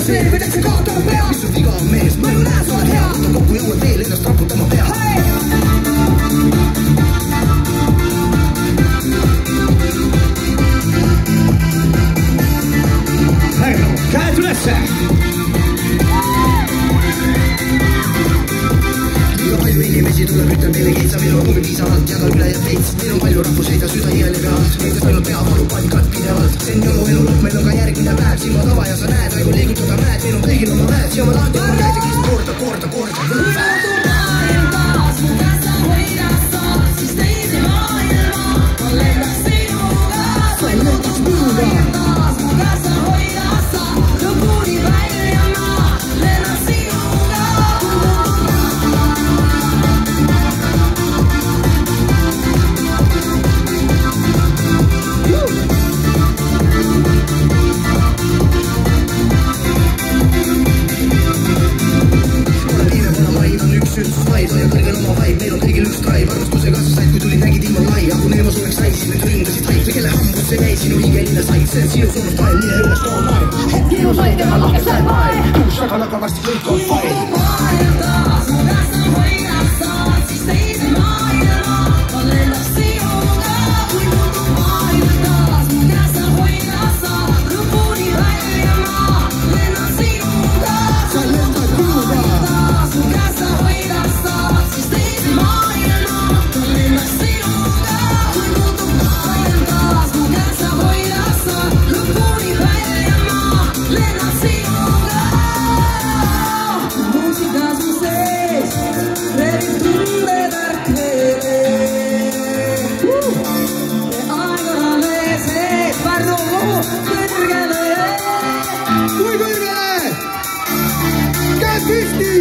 see, võidakse kaotama pea. Mis sul viga on mees, ma ju näen, sa oled hea. Võtta kokku jõuad veel ennast raputama pea. Pärnu, käed ülesse! Liiga palju inimesi tuleb, ütlen teile keitsa, meil on huvi piisavalt ja ka ülejääb veits. Meil on palju rahvuseid ja süda iiali pealt, meeldis ainult peavalu pankad pidevalt. See on jõlu elu lõpp, meil on ka järgmine päev, silma tava ja sa näed, aju liigutada mäed, meil on kõigil oma väed, siia ma tahan teha käed ja kiist korda, ja kõrgel oma vaib, meil on kõigil üks drive, arvustuse kasvas said, kui tulid nägid ilma lai, aga Neemo suureks sai, siis nüüd ründasid haig, ja kelle hambusse jäi sinu hingeline said, see on sinu suurust vaim, mine üles too naeb. Hetki ju sai teha lahkes läheb naeb, tuus šakalaga varsti kõik on fine. Kui kõrgele! Käed püsti!